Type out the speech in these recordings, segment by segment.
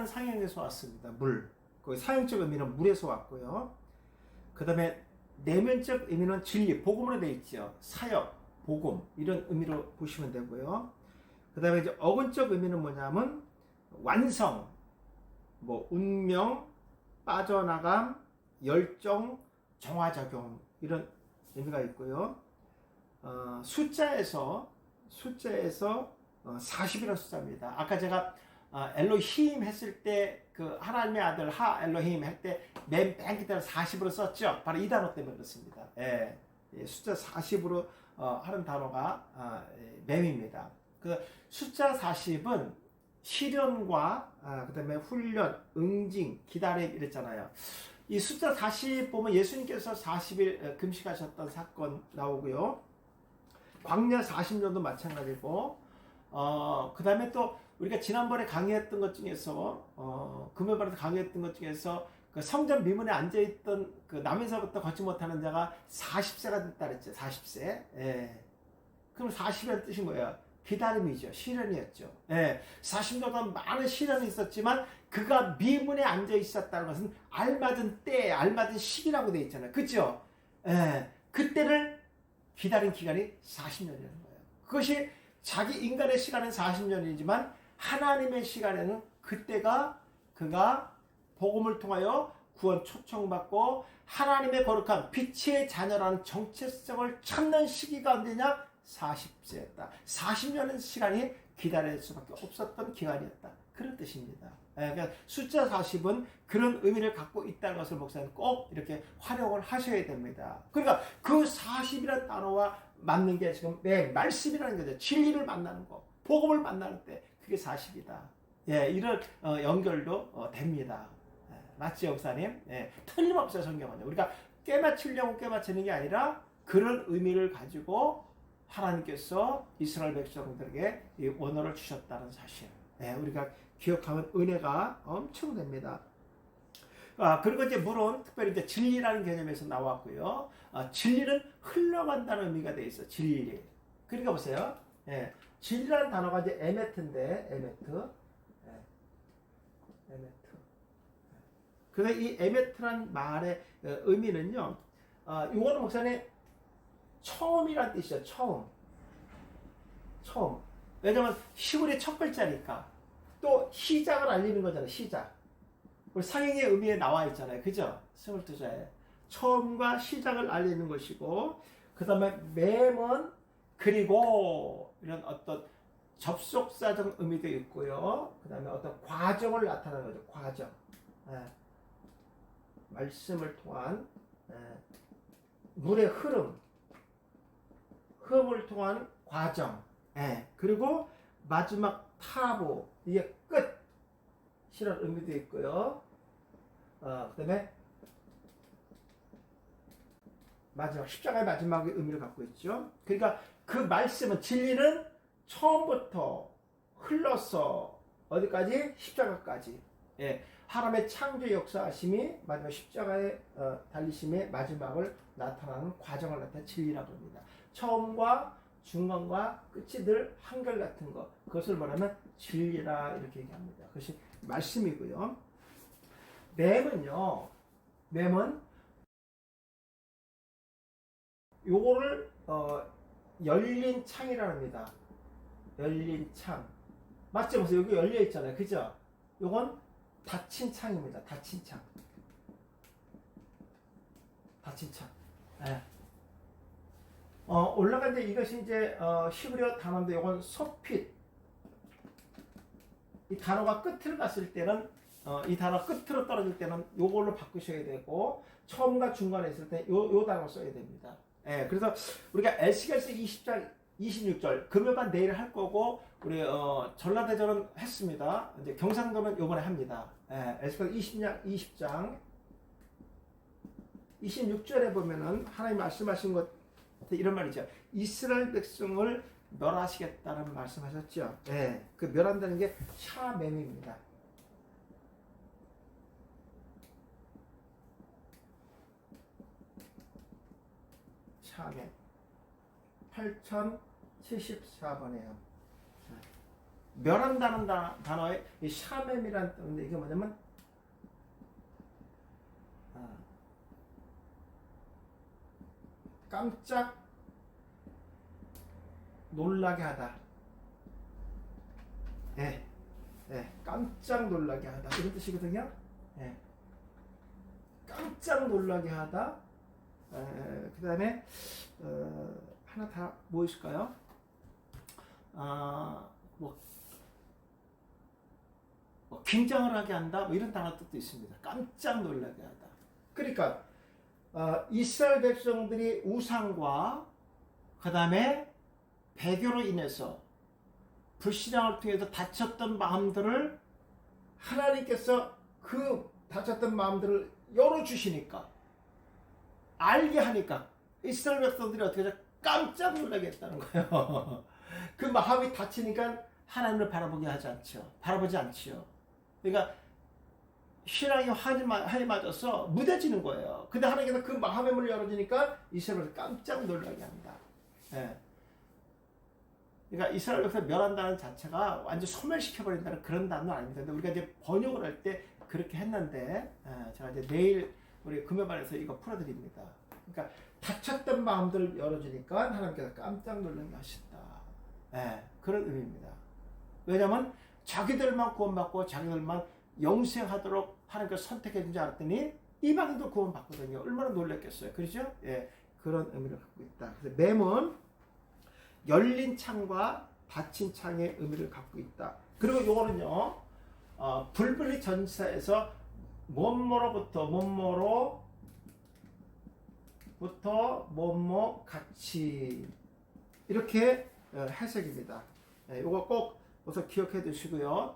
상형에서 왔습니다. 물. 그 사형적 의미는 물에서 왔고요. 그 다음에 내면적 의미는 진리, 복음으로 되어 있죠. 사역, 복음 이런 의미로 보시면 되고요. 그 다음에 이제 어근적 의미는 뭐냐면 완성, 뭐 운명, 빠져나감, 열정, 정화작용 이런 의미가 있고요. 숫자에서 40이라는 숫자입니다. 아까 제가 엘로힘 했을 때 그 하나님의 아들 하 엘로힘 할 때 맨 끝에 40으로 썼죠. 바로 이 단어 때문에 그렇습니다. 예, 숫자 40으로 하는 단어가 맴입니다. 그 숫자 40은 시련과 그다음에 훈련, 응징, 기다림 이랬잖아요. 이 숫자 40 보면 예수님께서 40일 금식하셨던 사건 나오고요. 광야 40년도 마찬가지고 그 다음에 또 우리가 지난번에 강의했던 것 중에서 금요일에 강의했던 것 중에서 그 성전 미문에 앉아있던 그 남에서부터 걷지 못하는 자가 40세가 됐다 그랬죠. 40세. 예. 그럼 40이라는 뜻이 뭐예요? 기다림이죠. 시련이었죠. 예. 40년 동안 많은 시련이 있었지만 그가 미문에 앉아 있었다는 것은 알맞은 때, 알맞은 시기라고 되어 있잖아요. 그죠? 예. 그때를 기다린 기간이 40년이라는 거예요. 그것이 자기 인간의 시간은 40년이지만 하나님의 시간에는 그때가 그가 복음을 통하여 구원 초청받고 하나님의 거룩한 빛의 자녀라는 정체성을 찾는 시기가 언제냐? 40세였다. 40년의 시간이 기다릴 수밖에 없었던 기간이었다. 그런 뜻입니다. 그러니까 숫자 40은 그런 의미를 갖고 있다는 것을 목사님 꼭 이렇게 활용을 하셔야 됩니다. 그러니까 그 40이라는 단어와 맞는 게 지금 말씀이라는 거죠. 진리를 만나는 거, 복음을 만나는 때 그게 40이다. 예, 이런 연결도 됩니다. 맞죠, 목사님? 예, 틀림없어요, 성경은요. 우리가 깨맞추려고 깨맞추는 게 아니라 그런 의미를 가지고 하나님께서 이스라엘 백성들에게 이 언어를 주셨다는 사실. 예, 우리가 기억하면 은혜가 엄청 됩니다. 그리고 이제 물은 특별히 이제 진리라는 개념에서 나왔고요. 진리는 흘러간다는 의미가 돼 있어. 진리. 그러니까 보세요. 예, 진리라는 단어가 이제 에메트인데, 에메트. 예, 에메트. 그래서 이 에메트란 말의 의미는요. 이거는 목사님 처음이란 뜻이죠. 처음. 왜냐면 시골의 첫 글자니까. 또 시작을 알리는 거잖아요. 시작. 우리 상행의 의미에 나와 있잖아요. 그죠? 22자에. 처음과 시작을 알리는 것이고, 그 다음에 맴은 그리고 이런 어떤 접속사적 의미도 있고요. 그 다음에 어떤 과정을 나타내는 거죠. 과정. 말씀을 통한 물의 흐름을 통한 과정. 그리고 마지막 타보, 이게 끝이라는 의미도 있고요. 그 다음에 마지막, 십자가의 마지막의 의미를 갖고 있죠. 그러니까 그 말씀은, 진리는 처음부터 흘러서 어디까지? 십자가까지. 하나님의 창조 역사하심이 마지막 십자가의 달리심의 마지막을 나타나는 과정을 나타내는 진리라고 합니다. 처음과 중간과 끝이 늘 한결같은 것, 그것을 말하면 진리라 이렇게 얘기합니다. 그것이 말씀이고요. 맴은 요거를 열린 창이라 합니다. 열린 창. 맞죠? 보세요. 여기 열려 있잖아요. 그죠? 요건 닫힌 창입니다. 닫힌 창. 올라간데 이것이 이제 히브리어 단어인데 요건 소핏. 이 단어가 끝으로 갔을 때는 이 단어 끝으로 떨어질 때는 요걸로 바꾸셔야 되고, 처음과 중간에 있을 때 요 단어 써야 됩니다. 그래서 우리가 에스겔서 20장 26절 금요일만 내일 할 거고, 우리 전라대전은 했습니다. 이제 경상도는 요번에 합니다. 에스겔 20장 26절에 보면은 하나님 말씀하신 것 이런 말이죠. 이스라엘 백성을 멸하시겠다는 말씀하셨죠. 그 멸한다는 게 샤mem입니다. 샤mem 8074번이에요. 멸한다는 단어의 이 샤맴이라는 뜻인데 이게 뭐냐면 깜짝 놀라게 하다. 예, 예, 깜짝 놀라게 하다 이런 뜻이거든요. 예, 깜짝 놀라게 하다. 그 다음에 하나 다 뭐 있을까요? 뭐 긴장을 하게 한다. 뭐 이런 단어 뜻도 있습니다. 깜짝 놀라게 하다. 그러니까 이스라엘 백성들이 우상과 그 다음에 배교로 인해서 불신앙을 통해서 다쳤던 마음들을 하나님께서 그 다쳤던 마음들을 열어주시니까 알게 하니까 이스라엘 백성들이 어떻게 해서 깜짝 놀라게 했다는 거예요. 그 마음이 다치니까 하나님을 바라보지 않죠. 그러니까 신앙이 한이 맞아서 무뎌지는 거예요. 근데 하나님께서 그 마음의 문을 열어주니까 이스라엘을 깜짝 놀라게 합니다. 예. 그러니까 이스라엘 백성 멸한다는 자체가 완전 소멸시켜버린다는 그런 단어는 아닙니다. 근데 우리가 이제 번역을 할 때 그렇게 했는데, 제가 이제 내일 우리 금요반에서 이거 풀어드립니다. 그러니까 다쳤던 마음들을 열어주니까 하나님께서 깜짝 놀라게 하신다. 예, 그런 의미입니다. 왜냐하면 자기들만 구원받고 자기들만 영생하도록 하나님께서 선택해 준 줄 알았더니 이방인도 구원받거든요. 얼마나 놀랐겠어요. 그렇죠? 예, 그런 의미를 갖고 있다. 그래서 맴은 열린 창과 닫힌 창의 의미를 갖고 있다. 그리고 요거는요, 불분리 전치사에서 뭐뭐로부터 뭐뭐 같이 이렇게 해석입니다. 요거 꼭 우선 기억해 두시고요.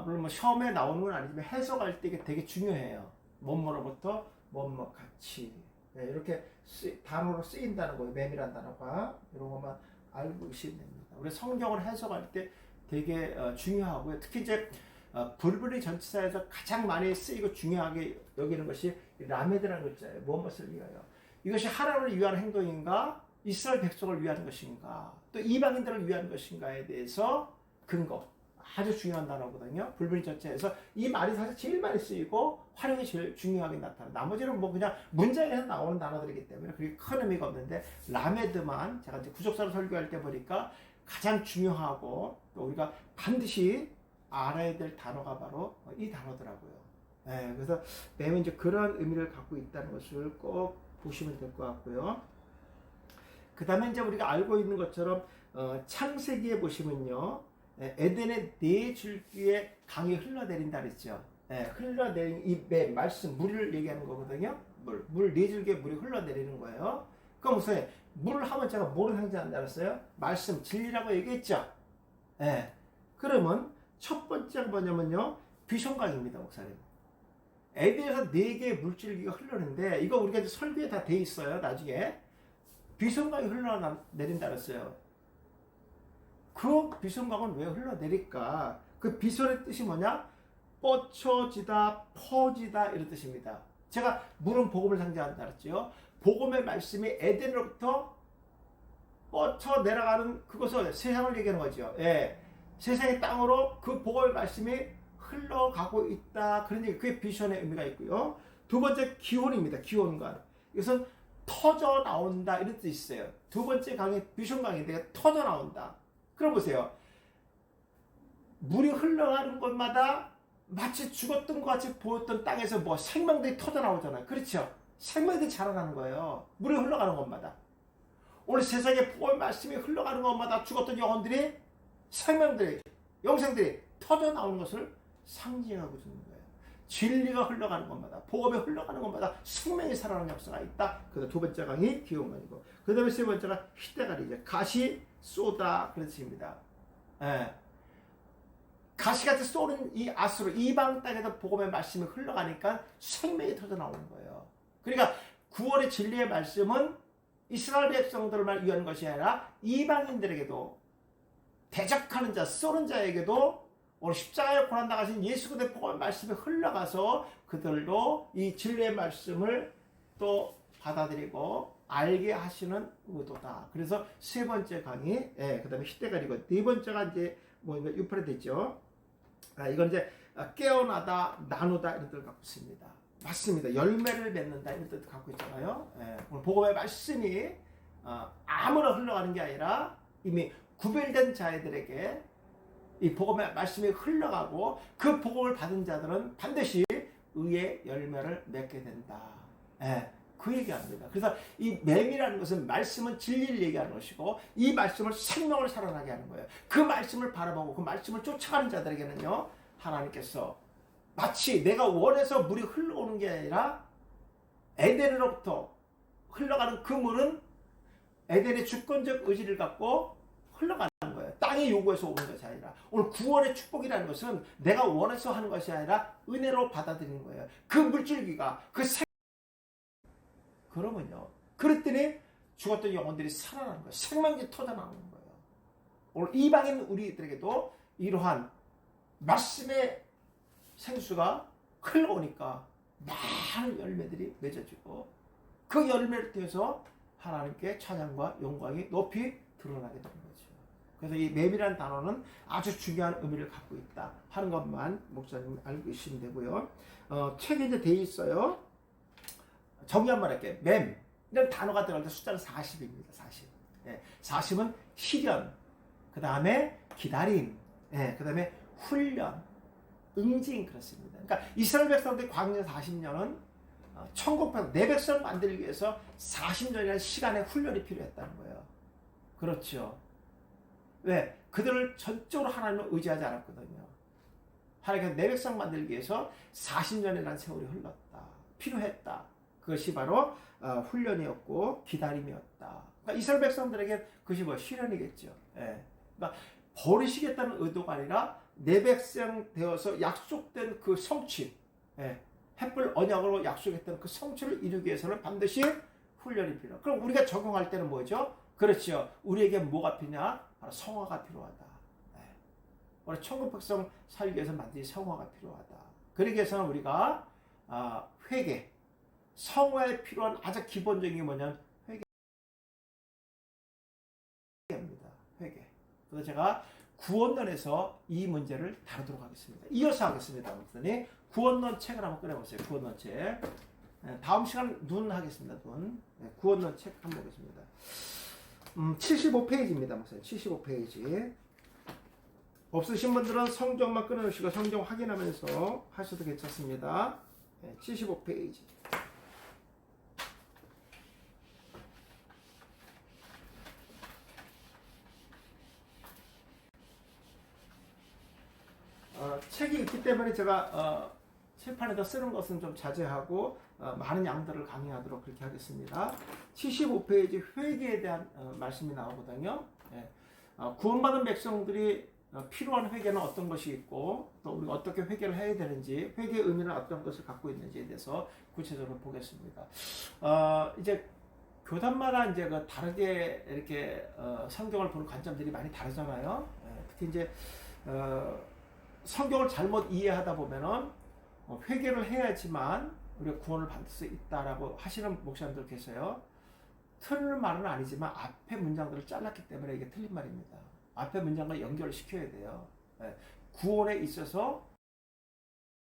물론 뭐 시험에 나오는 건 아니지만 해석할 때 이게 되게 중요해요. 뭐뭐로부터 뭐뭐 같이 이렇게 단어로 쓰인다는 거예요. 맴이란 단어가 이런 것만 알고 계시면 됩니다. 우리 성경을 해석할 때 되게 중요하고요. 특히 이제 불분리 전치사에서 가장 많이 쓰이고 중요하게 여기는 것이 라메드라는 글자예요. 무엇을 위하여. 이것이 하나님을 위한 행동인가? 이스라엘 백성을 위한 것인가? 또 이방인들을 위한 것인가에 대해서 근거. 아주 중요한 단어거든요. 불분리 전체에서 이 말이 사실 제일 많이 쓰이고 활용이 제일 중요하게 나타나. 나머지는 뭐 그냥 문장에서 나오는 단어들이기 때문에 그렇게 큰 의미가 없는데 라메드만 제가 이제 구속사를 설교할 때 보니까 가장 중요하고 또 우리가 반드시 알아야 될 단어가 바로 이 단어더라고요. 네, 그래서 매우 이제 그런 의미를 갖고 있다는 것을 꼭 보시면 될 것 같고요. 그 다음에 이제 우리가 알고 있는 것처럼 창세기에 보시면요. 에덴의 네 줄기의 강이 흘러내린다 그랬죠. 흘러내린 이 말씀 물을 얘기하는 거거든요. 물 네 줄기의 물이 흘러내리는 거예요. 그럼 무슨 물을 하면 제가 뭐를 상징한다 그랬어요? 말씀 진리라고 얘기했죠. 그러면 첫 번째가 뭐냐면요. 비손강입니다, 목사님. 에덴에서 네 개의 물줄기가 흘러내는데 이거 우리가 이제 설교에 다 돼 있어요. 나중에 비손강이 흘러내린다 그랬어요. 그 비손강은 왜 흘러내릴까? 그 비손의 뜻이 뭐냐? 뻗쳐지다, 퍼지다 이런 뜻입니다. 제가 물은 복음을 상징한다 그랬죠. 복음의 말씀이 에덴으로부터 뻗쳐 내려가는 그것을 세상을 얘기하는 거죠. 세상의 땅으로 그 복음의 말씀이 흘러가고 있다. 그런 얘기, 그게 비손의 의미가 있고요. 두 번째 기온입니다. 기온관. 이것은 터져 나온다 이런 뜻이 있어요. 두 번째 강이 비손강인데 터져 나온다. 그럼 보세요. 물이 흘러가는 곳마다 마치 죽었던 것 같이 보였던 땅에서 뭐 생명들이 터져 나오잖아요. 그렇죠? 생명들이 자라나는 거예요. 물이 흘러가는 곳마다. 오늘 세상에 복음의 말씀이 흘러가는 곳마다 죽었던 영혼들이 생명들이 영생들이 터져 나오는 것을 상징하고 주는 거예요. 진리가 흘러가는 곳마다 복음이 흘러가는 곳마다 생명이 살아나는 역사가 있다. 그래서 두 번째 강이 기온관이고 그 다음에 세 번째가 히데갈이죠. 가시 쏘다 그런 뜻입니다. 가시같이 쏘는 이 아수르 이방 땅에서 복음의 말씀이 흘러가니까 생명이 터져 나오는 거예요. 그러니까 구원의 진리의 말씀은 이스라엘 백성들만 위한 것이 아니라 이방인들에게도 대적하는 자, 쏘는 자에게도 오늘 십자가에 고난당하신 예수 그리스도의 복음의 말씀이 흘러가서 그들도 이 진리의 말씀을 또 받아들이고 알게 하시는 의도다. 그래서 세 번째 강의, 그 다음에 히데갈이고 네 번째가 이제 뭐인가 유프레데죠. 이건 이제 깨어나다, 나누다 이런 뜻을 갖고 있습니다. 맞습니다. 열매를 맺는다 이런 뜻을 갖고 있잖아요. 오늘 복음의 말씀이 아무나 흘러가는 게 아니라 이미 구별된 자들에게 이 복음의 말씀이 흘러가고 그 복음을 받은 자들은 반드시 의의 열매를 맺게 된다. 그 얘기합니다. 그래서 이 맴이라는 것은 말씀은 진리를 얘기하는 것이고 이 말씀을 생명을 살아나게 하는 거예요. 그 말씀을 바라보고 그 말씀을 쫓아가는 자들에게는요, 하나님께서 마치 내가 원해서 물이 흘러오는 게 아니라 에덴으로부터 흘러가는 그 물은 에덴의 주권적 의지를 갖고 흘러가는 거예요. 땅이 요구해서 오는 것이 아니라. 오늘 구원의 축복이라는 것은 내가 원해서 하는 것이 아니라 은혜로 받아들이는 거예요. 그 물줄기가 그러면요, 그랬더니 죽었던 영혼들이 살아나는 거예요. 생명이 터져나오는 거예요. 오늘 이방인 우리들에게도 이러한 말씀의 생수가 흘러오니까 많은 열매들이 맺어지고 그 열매를 통해서 하나님께 찬양과 영광이 높이 드러나게 되는 거죠. 그래서 이 맴이라는 단어는 아주 중요한 의미를 갖고 있다 하는 것만 목사님 알고 계시면 되고요. 책에 이제 돼 있어요. 정리 한번 할게요. 맴 이런 단어가 들어갈 때 숫자는 40입니다. 40. 40은 실현, 그 다음에 기다림, 그 다음에 훈련, 응징, 그렇습니다. 그러니까 이스라엘 백성들이 광야 40년은 천국 백성, 내 백성을 만들기 위해서 40년이라는 시간의 훈련이 필요했다는 거예요. 그렇죠. 왜? 그들을 전적으로 하나님을 의지하지 않았거든요. 하나님께서 내 백성 만들기 위해서 40년이라는 세월이 흘렀다. 필요했다. 그것이 바로 훈련이었고 기다림이었다. 그러니까 이스라엘 백성들에게 그것이 뭐 실현이겠죠. 그러니까 버리시겠다는 의도가 아니라 내 백성 되어서 약속된 그 성취, 햇불 언약으로 약속했던 그 성취를 이루기 위해서는 반드시 훈련이 필요하다. 그럼 우리가 적용할 때는 뭐죠? 그렇죠. 우리에게 뭐가 필요하냐? 바로 성화가 필요하다. 우리 천국 백성 살기 위해서 반드시 성화가 필요하다. 그러기 위해서는 우리가 회개, 성화에 필요한 아주 기본적인 게 뭐냐면 회개입니다. 회개. 그래서 제가 구원론에서 이 문제를 다루도록 하겠습니다. 이어서 하겠습니다. 목사님, 구원론 책을 한번 꺼내보세요. 구원론 책. 다음 시간 눈 하겠습니다. 눈. 구원론 책 한번 보겠습니다. 75페이지입니다. 목사님. 75페이지. 없으신 분들은 성경만 끊어주시고 성경 확인하면서 하셔도 괜찮습니다. 75페이지. 책이 있기 때문에 제가 칠판에다 쓰는 것은 좀 자제하고 많은 양들을 강의하도록 그렇게 하겠습니다. 75페이지 회개에 대한 말씀이 나오거든요. 구원받은 백성들이 필요한 회개는 어떤 것이 있고 또 우리가 어떻게 회개를 해야 되는지, 회개의 의미는 어떤 것을 갖고 있는지에 대해서 구체적으로 보겠습니다. 이제 교단마다 이제 그 다르게 이렇게 성경을 보는 관점들이 많이 다르잖아요. 특히 이제 성경을 잘못 이해하다 보면은 회개를 해야지만 우리가 구원을 받을 수 있다라고 하시는 목사님들 계세요. 틀린 말은 아니지만 앞에 문장들을 잘랐기 때문에 이게 틀린 말입니다. 앞에 문장과 연결을 시켜야 돼요. 구원에 있어서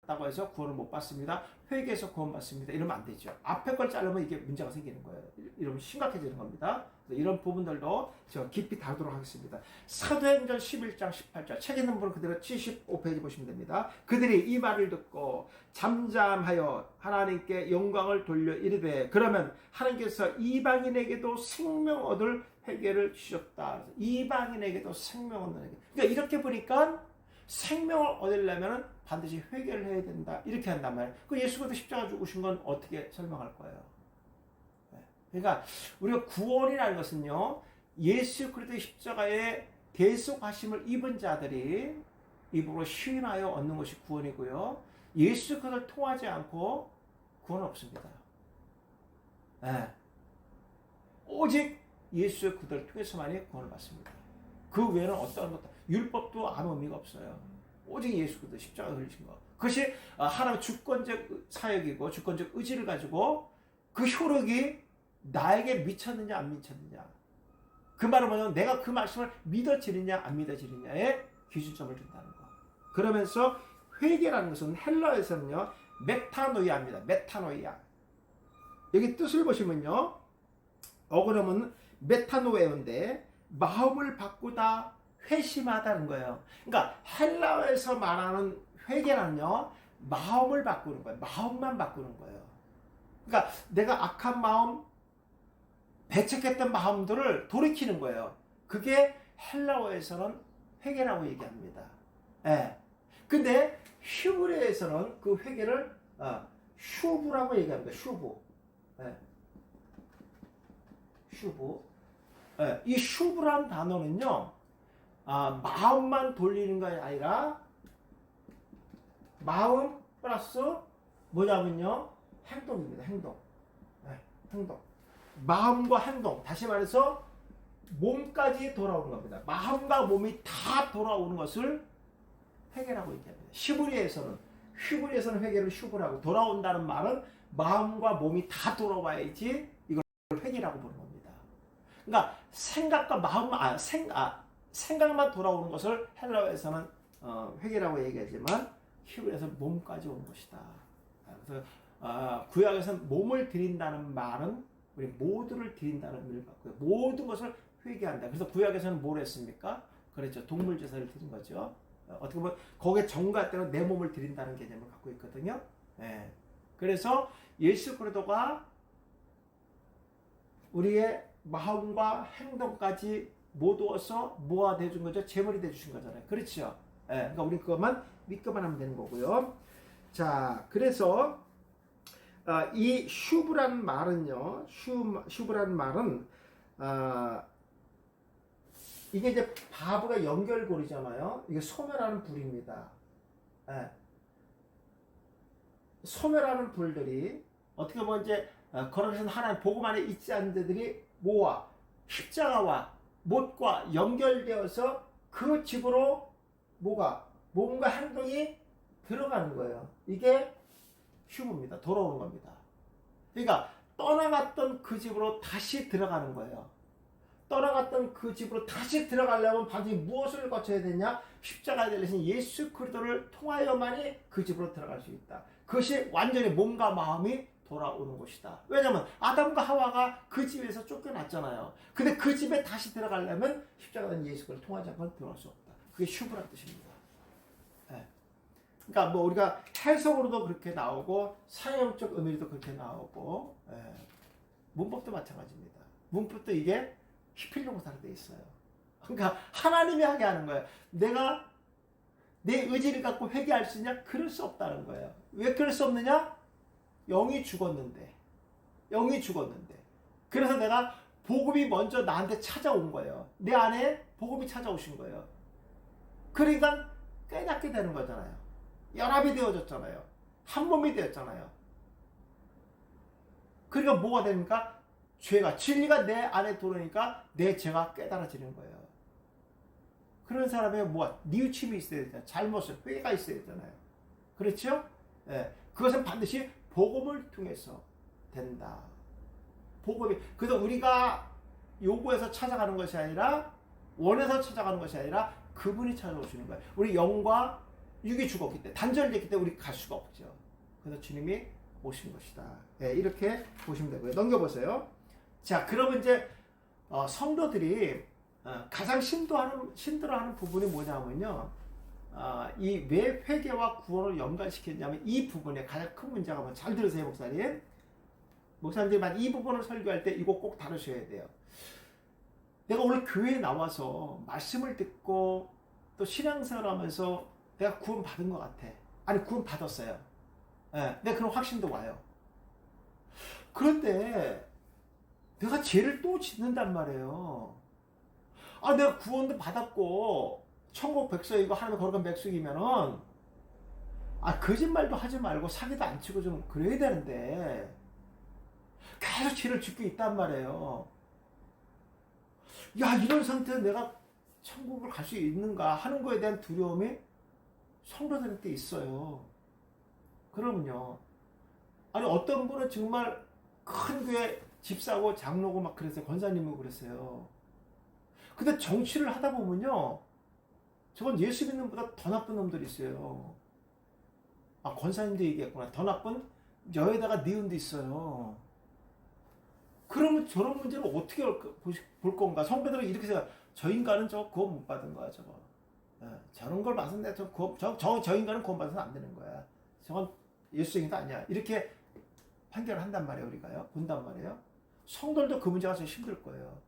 다고 해서 구원을 못 받습니다. 회개해서 구원 받습니다. 이러면 안 되죠. 앞에 걸 자르면 이게 문제가 생기는 거예요. 이러면 심각해지는 겁니다. 이런 부분들도 제가 깊이 다루도록 하겠습니다. 사도행전 11장 18절 책 있는 분은 그대로 75페이지 보시면 됩니다. 그들이 이 말을 듣고 잠잠하여 하나님께 영광을 돌려 이르되 그러면 하나님께서 이방인에게도 생명 얻을 회개를 주셨다. 이방인에게도 생명 얻는 회개. 그러니까 이렇게 보니까 생명을 얻으려면 반드시 회개를 해야 된다. 이렇게 한단 말이에요. 그 예수 그리스도 십자가 죽으신 건 어떻게 설명할 거예요? 그러니까 우리가 구원이라는 것은요, 예수 그리스도의 십자가에 대속하심을 입은 자들이 입으로 시인하여 얻는 것이 구원이고요. 예수 그리스도를 통하지 않고 구원은 없습니다. 오직 예수 그리스도를 통해서만이 구원을 받습니다. 그 외에는 어떠한 것도 율법도 아무 의미가 없어요. 오직 예수 그리스도 십자가 흘리신 것. 그것이 하나님의 주권적 사역이고 주권적 의지를 가지고 그 효력이 나에게 미쳤느냐 안 미쳤느냐. 그 말은 뭐냐면 내가 그 말씀을 믿어지느냐 안 믿어지느냐에 기준점을 둔다는 거. 그러면서 회개라는 것은 헬라어에서는요, 메타노이아입니다. 메타노이아. 여기 뜻을 보시면요, 어그러면 메타노에인데 마음을 바꾸다, 회심하다는 거예요. 그러니까 헬라어에서 말하는 회개는요, 마음을 바꾸는 거예요. 마음만 바꾸는 거예요. 그러니까 내가 악한 마음, 배척했던 마음들을 돌이키는 거예요. 그게 헬라어에서는 회개라고 얘기합니다. 예. 근데 히브리어에서는 그 회개를 슈브라고 얘기합니다. 슈브. 예. 슈브. 예. 이 슈브라는 단어는요, 마음만 돌리는 것이 아니라 마음 플러스 뭐냐면요, 행동입니다. 행동. 네, 행동. 마음과 행동. 다시 말해서 몸까지 돌아오는 겁니다. 마음과 몸이 다 돌아오는 것을 회개라고 얘기합니다. 히브리에서는 회개를 슈브라고, 돌아온다는 말은 마음과 몸이 다 돌아와야지 이걸 회개라고 부르는 겁니다. 그러니까 생각과 마음, 생각만 돌아오는 것을 헬라어에서는 회개라고 얘기하지만 히브리에서는 몸까지 오는 것이다. 그래서 구약에서는 몸을 드린다는 말은 우리 모두를 드린다는 의미를 갖고요. 모든 것을 회개한다. 그래서 구약에서는 뭘 했습니까? 그랬죠. 동물 제사를 드린 거죠. 어떻게 보면 거기에 정갈 때는 내 몸을 드린다는 개념을 갖고 있거든요. 예. 그래서 예수 그리스도가 우리의 마음과 행동까지 모두어서 뭐가 되어준 거죠? 제물이 되어주신 거잖아요. 그렇죠? 예. 그러니까 우리 그것만 믿기만 하면 되는 거고요. 자, 그래서 이 슈브라는 말은요, 슈브라는 말은 이게 이제 바브가 연결고리잖아요. 이게 소멸하는 불입니다. 예. 소멸하는 불들이 어떻게 보면 이제 거룩하신 하나님 복음 안에 있지 않은 데들이 뭐와 십자가와 못과 연결되어서 그 집으로 뭐가 몸과 행동이 들어가는 거예요. 이게 슈브입니다. 돌아오는 겁니다. 그러니까 떠나갔던 그 집으로 다시 들어가는 거예요. 떠나갔던 그 집으로 다시 들어가려면 반드시 무엇을 거쳐야 되냐? 십자가에 달리신 예수 그리스도를 통하여만이 그 집으로 들어갈 수 있다. 그것이 완전히 몸과 마음이 돌아오는 것이다. 왜냐하면 아담과 하와가 그 집에서 쫓겨났잖아요. 근데 그 집에 다시 들어가려면 십자가에 달린 예수 그리스도를 통하지 않고는 들어갈 수 없다. 그게 슈브란 뜻입니다. 네. 그러니까 뭐 우리가 해석으로도 그렇게 나오고 사용적 의미로도 그렇게 나오고, 문법도 마찬가지입니다. 문법도 이게 히필로고사로 되어 있어요. 그러니까 하나님이 하게 하는 거예요. 내가 내 의지를 갖고 회개할 수 있냐? 그럴 수 없다는 거예요. 왜 그럴 수 없느냐? 영이 죽었는데. 그래서 내가 복음이 먼저 나한테 찾아온 거예요. 내 안에 복음이 찾아오신 거예요. 그러니까 깨닫게 되는 거잖아요. 연합이 되어졌잖아요. 한 몸이 되었잖아요. 그러니까 뭐가 됩니까? 진리가 내 안에 들어오니까 내 죄가 깨달아지는 거예요. 그런 사람의 뭐가 뉘우침이 있어야 되잖아요. 잘못을, 회개가 있어야 되잖아요. 그렇죠? 예. 그것은 반드시 복음을 통해서 된다. 복음이, 그래서 우리가 요구해서 찾아가는 것이 아니라, 원해서 찾아가는 것이 아니라 그분이 찾아오시는 거예요. 우리 영과 육이 죽었기 때문에, 단절됐기 때문에 우리 갈 수가 없죠. 그래서 주님이 오신 것이다. 예, 이렇게 보시면 되고요. 넘겨보세요. 자, 그러면 이제 성도들이 가장 힘들어하는 부분이 뭐냐면요, 이 왜 회개와 구원을 연관시켰냐면 이 부분에 가장 큰 문제가 뭐, 잘 들으세요, 목사님. 목사님들만 이 부분을 설교할 때 이거 꼭 다루셔야 돼요. 내가 오늘 교회에 나와서 말씀을 듣고 또 신앙생활을 하면서 내가 구원 받은 것 같아. 아니, 구원 받았어요. 내가 그런 확신도 와요. 그런데 내가 죄를 또 짓는단 말이에요. 내가 구원도 받았고 천국 백성이고 하나님의 거룩한 백성이면은 거짓말도 하지 말고 사기도 안 치고 좀 그래야 되는데 계속 죄를 짓고 있단 말이에요. 야, 이런 상태에서 내가 천국을 갈 수 있는가 하는 거에 대한 두려움이 성도들한테 있어요. 그러면요, 어떤 분은 정말 큰 교회 집사고 장로고 막 그랬어요. 권사님이고 그랬어요. 근데 정치를 하다 보면요, 저건 예수 믿는 보다 더 나쁜 놈들이 있어요. 아, 권사님도 얘기했구나. 더 나쁜 여에다가 니은도 있어요. 그러면 저런 문제를 어떻게 볼 건가? 성도들은 이렇게 생각. 저 인간은 저 구원 못 받은 거야, 저거. 저런 걸 봐서 내가 저 인간은 구원 받아서 안 되는 거야. 저건 예수님도 아니야. 이렇게 판결을 한단 말이에요, 우리가요. 본단 말이에요. 성도들도 그 문제가 좀 힘들 거예요.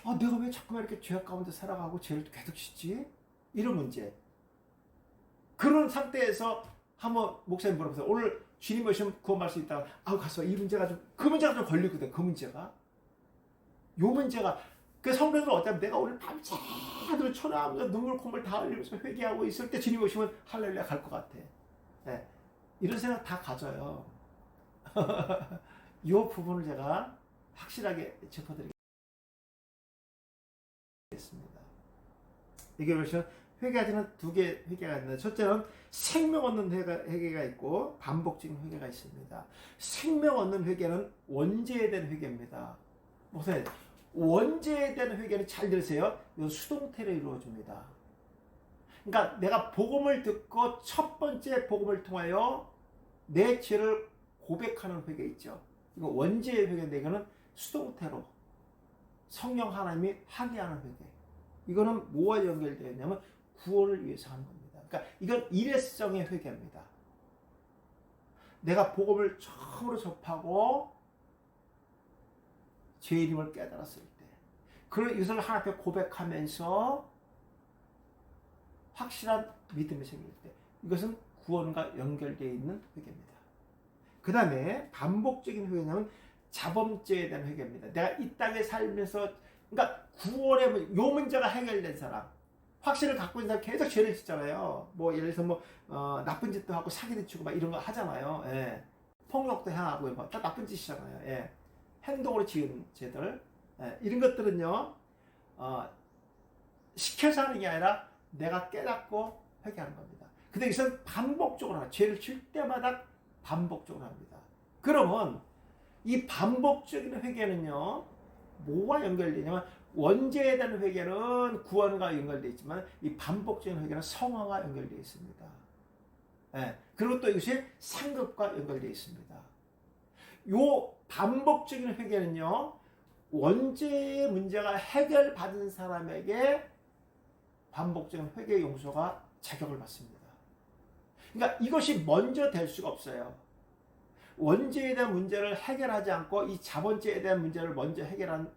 아, 내가 왜 자꾸만 이렇게 죄악 가운데 살아가고 죄를 계속 짓지? 이런 문제. 그런 상태에서 한번 목사님 물어보세요. 오늘 주님 오시면 구원받을 수 있다가, 아우, 가서 이 문제가 좀, 그 문제가 좀 걸리거든, 그 문제가. 요 문제가. 그 성도들은 어쩌면 내가 오늘 밤새도록 초라하면서 눈물 콧물 다 흘리면서 회개하고 있을 때 주님 오시면 할렐루야 갈 것 같아. 네. 이런 생각 다 가져요. 이 부분을 제가 확실하게 짚어드리겠습니다. 이게 보시면 회개하지는 두 개 회개가 있는데, 첫째는 생명 얻는 회개가 있고 반복적인 회개가 있습니다. 생명 얻는 회개는 원죄에 대한 회개입니다. 보세요. 원죄에 대한 회개는 잘 들으세요. 이건 수동태로 이루어집니다. 그러니까 내가 복음을 듣고 첫 번째 복음을 통하여 내 죄를 고백하는 회개 있죠. 이거 원죄의 회개인데, 이거는 수동태로 성령 하나님이 항해하는 회개. 이거는 뭐와 연결되어 있냐면 구원을 위해서 하는 겁니다. 그러니까 이건 일회성의 회개입니다. 내가 복음을 처음으로 접하고 죄의 이름을 깨달았을 때, 그런 이것을 하나님 앞에 고백하면서 확실한 믿음이 생길 때, 이것은 구원과 연결되어 있는 회개입니다. 그 다음에 반복적인 회개는 자범죄에 대한 회개입니다. 내가 이 땅에 살면서, 그러니까 구원의 요 문제가 해결된 사람, 확신을 갖고 있는 사람 계속 죄를 짓잖아요. 뭐 예를 들어서 나쁜 짓도 하고 사기도 치고 막 이런 거 하잖아요. 예. 폭력도 행하고 이런 거 다 나쁜 짓이잖아요. 예. 행동으로 지은 죄들, 예. 이런 것들은요, 시켜서 하는 게 아니라 내가 깨닫고 회개하는 겁니다. 근데 이것은 반복적으로 하나, 죄를 질 때마다 반복적으로 합니다. 그러면 이 반복적인 회개는요, 뭐와 연결되냐면, 원죄에 대한 회개는 구원과 연결되어 있지만 이 반복적인 회개는 성화와 연결되어 있습니다. 예. 그리고 또 이것이 상급과 연결되어 있습니다. 요 반복적인 회개는요, 원죄의 문제가 해결받은 사람에게 반복적인 회개 용서가 자격을 받습니다. 그러니까 이것이 먼저 될 수가 없어요. 원죄에 대한 문제를 해결하지 않고 이 자본죄에 대한 문제를 먼저 해결하면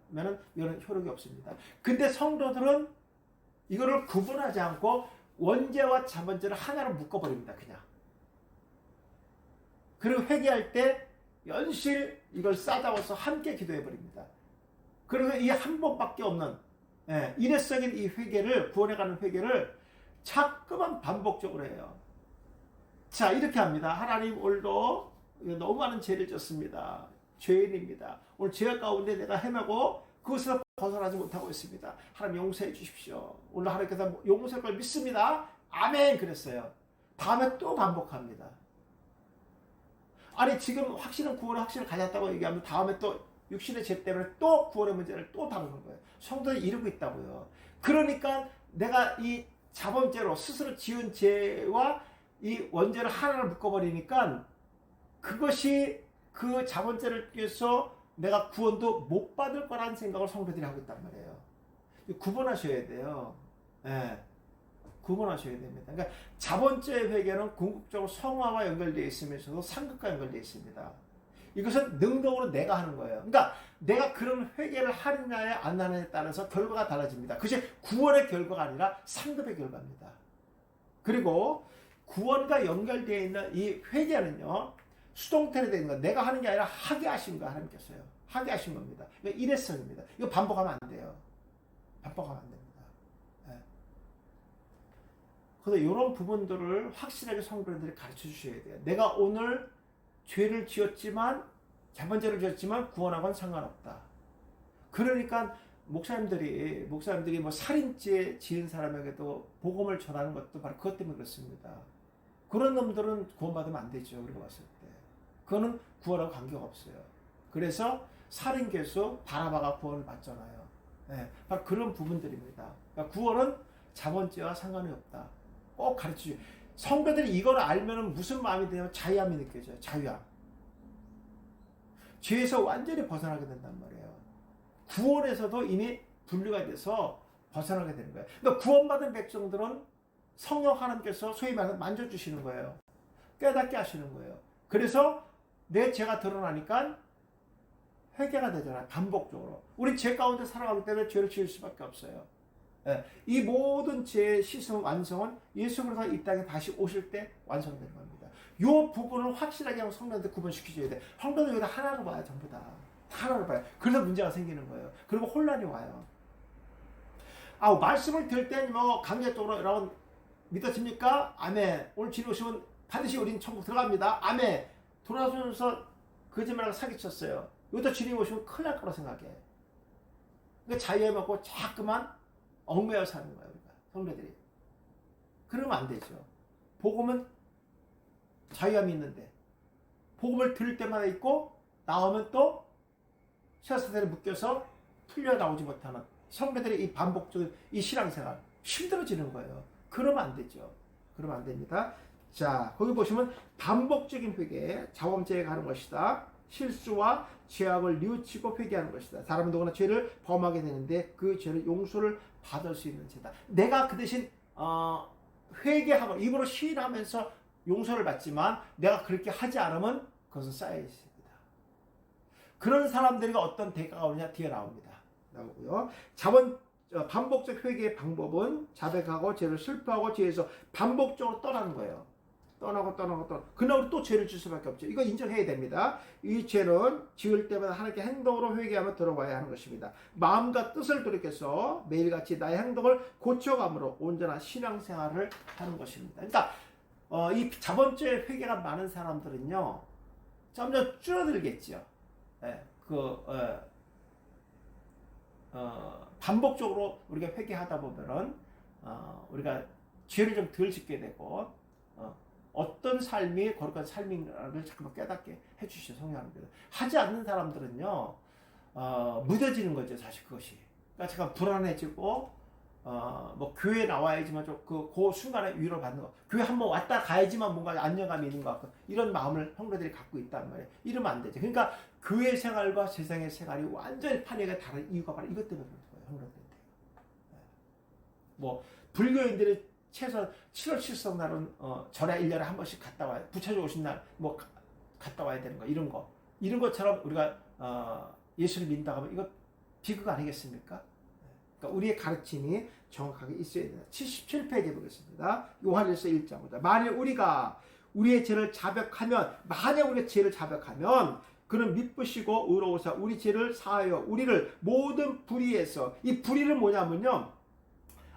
이거는 효력이 없습니다. 근데 성도들은 이거를 구분하지 않고 원죄와 자본죄를 하나로 묶어버립니다. 그냥. 그리고 회개할 때 연실 이걸 싸다워서 함께 기도해버립니다. 그리고 이 한 번밖에 없는 일회성인 이 회개를, 구원해가는 회개를 자꾸만 반복적으로 해요. 자, 이렇게 합니다. 하나님, 오늘도 너무 많은 죄를 졌습니다. 죄인입니다. 오늘 죄 가운데 내가 헤매고 그것에서 벗어나지 못하고 있습니다. 하나님 용서해 주십시오. 오늘 하나님께서 용서할 걸 믿습니다. 아멘. 그랬어요. 다음에 또 반복합니다. 아니, 지금 확신은 구원의 확신을 가졌다고 얘기하면 다음에 또 육신의 죄 때문에 또 구원의 문제를 또 다루는 거예요. 성도들이 이러고 있다고요. 그러니까 내가 이 자범죄로 스스로 지은 죄와 이 원죄를 하나로 묶어버리니까 그것이 그 자본죄를 위해서 내가 구원도 못 받을 거라는 생각을 성도들이 하고 있단 말이에요. 구분하셔야 돼요. 예. 구분하셔야 됩니다. 그러니까 자본죄 회개는 궁극적으로 성화와 연결되어 있으면서도 상급과 연결되어 있습니다. 이것은 능동으로 내가 하는 거예요. 그러니까 내가 그런 회개를 하느냐에 안 하느냐에 따라서 결과가 달라집니다. 그것이 구원의 결과가 아니라 상급의 결과입니다. 그리고 구원과 연결되어 있는 이 회개는요, 수동태로 되는 거, 내가 하는 게 아니라 하게 하신 거 하나님께서요. 하게 하신 겁니다. 이거 일회성입니다. 이거 반복하면 안 돼요. 반복하면 안 됩니다. 네. 그래서 이런 부분들을 확실하게 성도들이 가르쳐 주셔야 돼요. 내가 오늘 죄를 지었지만, 자본죄를 지었지만 구원하고는 상관없다. 그러니까 목사님들이 뭐 살인죄 지은 사람에게도 복음을 전하는 것도 바로 그것 때문에 그렇습니다. 그런 놈들은 구원받으면 안 되죠. 우리가 봤을 때. 그거는 구원하고 관계가 없어요. 그래서 살인죄수 바라바가 구원을 받잖아요. 네, 바로 그런 부분들입니다. 그러니까 구원은 자본죄와 상관이 없다. 꼭 가르쳐줘요. 성도들이 이걸 알면은 무슨 마음이 되냐면 자유함이 느껴져요. 자유함. 죄에서 완전히 벗어나게 된단 말이에요. 구원에서도 이미 분류가 돼서 벗어나게 되는 거예요. 그러니까 구원받은 백성들은 성령 하나님께서 소위 말해서 만져주시는 거예요. 깨닫게 하시는 거예요. 그래서 내 죄가 드러나니까 회개가 되잖아요. 반복적으로. 우리 죄 가운데 살아가기 때문에 죄를 지을 수밖에 없어요. 예, 이 모든 죄의 시스템 완성은 예수 그리스도가 이 땅에 다시 오실 때 완성되는 겁니다. 이 부분을 확실하게 하고 성도한테 구분시켜줘야 돼. 성도는 여기다 하나로 봐요. 전부 다. 하나로 봐요. 그래서 문제가 생기는 거예요. 그리고 혼란이 와요. 말씀을 들을 땐 뭐 강제적으로 여러분 믿어집니까? 아멘. 오늘 지루시면 반드시 우린 천국 들어갑니다. 아멘. 돌아서면서 거짓말하고 사기쳤어요. 여기다 주님 오시면 큰일 날 거라 생각해. 그러니까 자유에 먹고 자꾸만 얽매여 사는 거예요. 우리가 성도들이. 그러면 안 되죠. 복음은 자유함이 있는데 복음을 들을 때마다 있고 나오면 또 쇠사슬에 묶여서 풀려 나오지 못하는 성도들의 이 반복적인 이 신앙생활 힘들어지는 거예요. 그러면 안 되죠. 그러면 안 됩니다. 자, 거기 보시면 반복적인 회개, 자범죄에 가는 것이다. 실수와 죄악을 뉘우치고 회개하는 것이다. 사람은 누구나 죄를 범하게 되는데 그 죄를 용서를 받을 수 있는 죄다. 내가 그 대신 회개하고 입으로 시인하면서 용서를 받지만 내가 그렇게 하지 않으면 그것은 쌓여 있습니다. 그런 사람들이 어떤 대가가 오느냐 뒤에 나옵니다. 나오고요. 반복적 회개의 방법은 자백하고 죄를 슬퍼하고 죄에서 반복적으로 떠나는 거예요. 떠나고. 그러나 또 죄를 질 수밖에 없죠. 이거 인정해야 됩니다. 이 죄는 지을 때마다 하나님께 행동으로 회개하며 들어와야 하는 것입니다. 마음과 뜻을 돌이켜서 매일같이 나의 행동을 고쳐감으로 온전한 신앙생활을 하는 것입니다. 그러니까 이 자본주의 회개가 많은 사람들은요, 점점 줄어들겠죠. 반복적으로 우리가 회개하다 보면은 우리가 죄를 좀 덜 짓게 되고 어떤 삶이 거룩한 삶인가를 자꾸만 깨닫게 해주시죠. 성령 하나님께서. 하지 않는 사람들은요 무뎌지는 거죠. 사실 그것이. 그러니까 제가 불안해지고 뭐 교회 나와야지만 좀 그 순간에 위로를 받는 거. 교회 한번 왔다 가야지만 뭔가 안정감이 있는 것 같고 이런 마음을 성도들이 갖고 있단 말이에요. 이러면 안 되죠. 그러니까 교회 생활과 세상의 생활이 완전히 판이가 다른 이유가 바로 이것 때문에 그런 거예요. 성도들한테. 뭐 불교인들이 최소한 7월 7성 날은 절에 1년에 한 번씩 갔다 와요. 부처님 오신 날 뭐 갔다 와야 되는 거 이런 것처럼 우리가 예수를 믿는다고 하면 이거 비극 아니겠습니까? 그러니까 우리의 가르침이 정확하게 있어야 된다. 77페이지 보겠습니다. 요한일서 1장 5절. 만일 우리가 우리의 죄를 자백하면 그는 믿으시고 의로우사 우리 죄를 사하여 우리를 모든 불의에서, 이 불의는 뭐냐면요,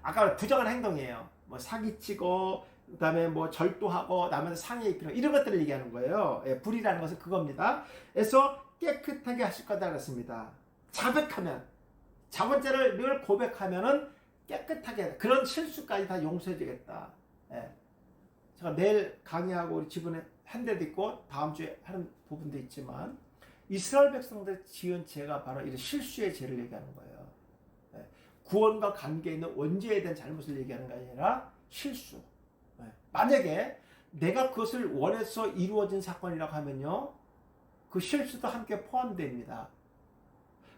아까 부정한 행동이에요. 뭐 사기치고 그다음에 뭐 절도하고 남한테 상해 입히는 이런 것들을 얘기하는 거예요. 불의라는 것은 그겁니다. 그래서 깨끗하게 하실 거다 그랬습니다. 자백하면, 자본죄를 늘 고백하면은 깨끗하게, 그런 실수까지 다 용서해 주겠다. 제가 내일 강의하고 우리 지분에 한 대도 있고 다음 주에 하는 부분도 있지만 이스라엘 백성들 지은 죄가 바로 이런 실수의 죄를 얘기하는 거예요. 구원과 관계에 있는 원죄에 대한 잘못을 얘기하는 게 아니라 실수. 만약에 내가 그것을 원해서 이루어진 사건이라고 하면요, 그 실수도 함께 포함됩니다.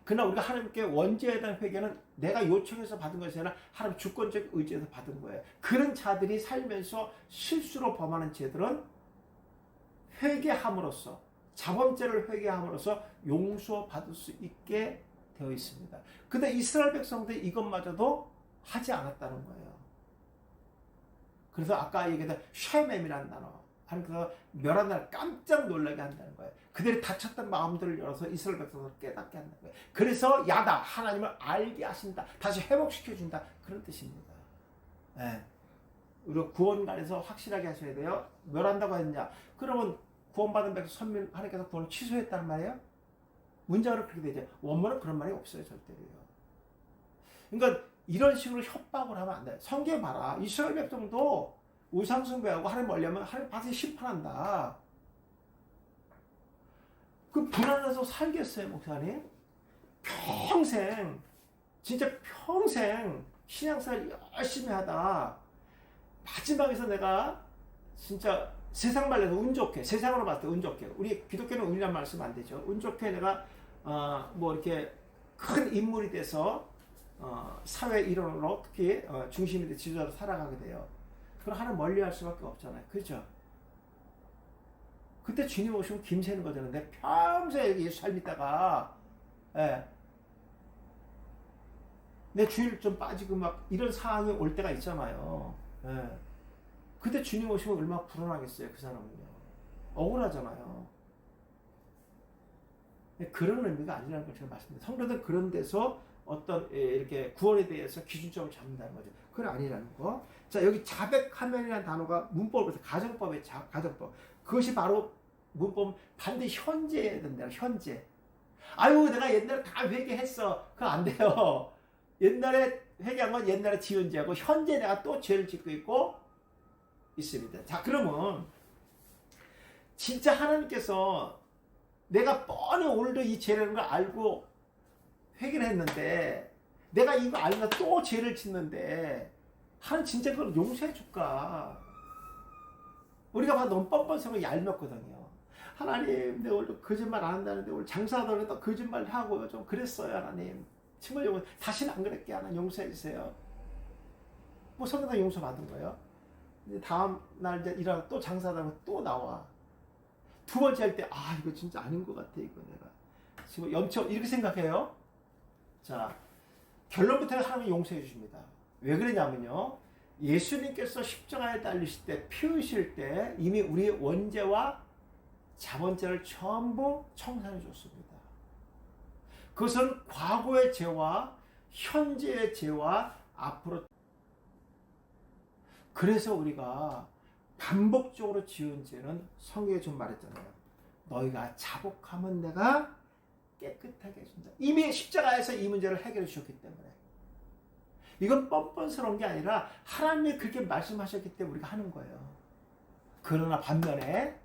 그러나 우리가 하나님께 원죄에 대한 회개는 내가 요청해서 받은 것이 아니라 하나님 주권적 의지에서 받은 거예요. 그런 자들이 살면서 실수로 범하는 죄들은 회개함으로써, 자범죄를 회개함으로써 용서받을 수 있게 되어 있습니다. 근데 이스라엘 백성들이 이것마저도 하지 않았다는 거예요. 그래서 아까 얘기했던 쉐mem이라는 단어, 하나님께서 멸한 날 깜짝 놀라게 한다는 거예요. 그들이 다쳤던 마음들을 열어서 이스라엘 백성을 깨닫게 한다는 거예요. 그래서 야다, 하나님을 알게 하신다, 다시 회복시켜준다, 그런 뜻입니다. 우리가 구원관에서 확실하게 하셔야 돼요. 멸한다고 했냐, 그러면 구원받은 백성 선민 하나님께서 구원을 취소했다는 말이에요? 문자로 그렇게 되죠. 원문은 그런 말이 없어요, 절대로요. 그러니까 이런 식으로 협박을 하면 안 돼요. 성경에 봐라. 이스라엘 백성도 우상숭배하고 하나님 멀리하면 하나님 받아서 심판한다. 그 불안해서 살겠어요, 목사님? 평생, 진짜 평생 신앙생활 열심히 하다 마지막에서 내가 진짜 세상 말로 운 좋게, 세상으로 봤을 때 운 좋게, 우리 기독교는 운이란 말씀 안 되죠. 운 좋게 내가 뭐 이렇게 큰 인물이 돼서 사회 일원으로 특히 중심이 돼 지도자로 살아가게 돼요. 그럼 하나님 멀리할 수밖에 없잖아요. 그렇죠? 그때 주님 오시면 김새는 거잖아요. 내 평생 예수 잘 믿다가 내 주일 좀 빠지고 막 이런 상황이 올 때가 있잖아요. 그때 주님 오시면 얼마나 불안하겠어요. 그 사람은요. 억울하잖아요. 그런 의미가 아니라는 걸 제가 말씀드립니다. 성도들 그런 데서 어떤 이렇게 구원에 대해서 기준점을 잡는다는 거죠. 그건 아니라는 거. 자, 여기 자백하면이라는 단어가 문법에서 가정법의 가정법. 그것이 바로 문법 반드시 현재해야 된다. 현재. 아유, 내가 옛날에 다 회개했어. 그거 안 돼요. 옛날에 회개한 건 옛날에 지은 죄고 현재 내가 또 죄를 짓고 있습니다. 자, 그러면 진짜 하나님께서 내가 뻔히 오늘도 이 죄라는 걸 알고 회개를 했는데 내가 이거 알면 또 죄를 짓는데 하나님 진짜 그걸 용서해 줄까? 우리가 막 너무 뻔뻔스럽게 얄밉거든요. 하나님, 내가 오늘 거짓말 안 한다는데 오늘 장사하다가 또 거짓말 하고 좀 그랬어요. 하나님, 정말 다시는 안 그럴게. 하나님 용서해 주세요. 뭐 성경에 용서 받은 거예요. 이제 다음 날 이제 일하고 또 장사하다가 또 나와. 두 번째 할 때, 이거 진짜 아닌 것 같아. 이거 내가 지금 염치 이렇게 생각해요. 자, 결론부터 하나님이 용서해 주십니다. 왜 그러냐면요, 예수님께서 십자가에 달리실 때, 피 흘리실 때 이미 우리의 원죄와 자본죄를 전부 청산해 줬습니다. 그것은 과거의 죄와 현재의 죄와 앞으로. 그래서 우리가 반복적으로 지은 죄는 성경에 좀 말했잖아요. 너희가 자복하면 내가 깨끗하게 해준다. 이미 십자가에서 이 문제를 해결해 주셨기 때문에. 이건 뻔뻔스러운 게 아니라 하나님이 그렇게 말씀하셨기 때문에 우리가 하는 거예요. 그러나 반면에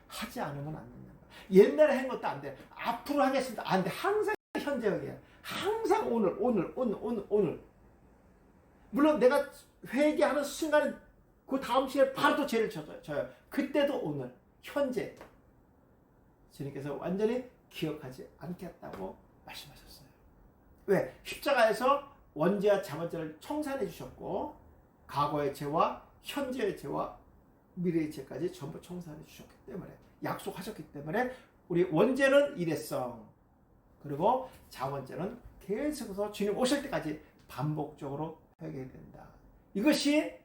하지 않으면 안 된다. 옛날에 한 것도 안 돼. 앞으로 하겠습니다. 안 돼. 항상 현재형이야. 항상 오늘. 물론 내가 회개하는 순간에 그 다음 시간에 바로 또 죄를 져요. 그때도 오늘, 현재. 주님께서 완전히 기억하지 않겠다고 말씀하셨어요. 왜? 십자가에서 원죄와 자본죄를 청산해 주셨고 과거의 죄와 현재의 죄와 미래의 죄까지 전부 청산해 주셨기 때문에, 약속하셨기 때문에 우리 원죄는 일회성, 그리고 자본죄는 계속해서 주님 오실 때까지 반복적으로 회개된다. 이것이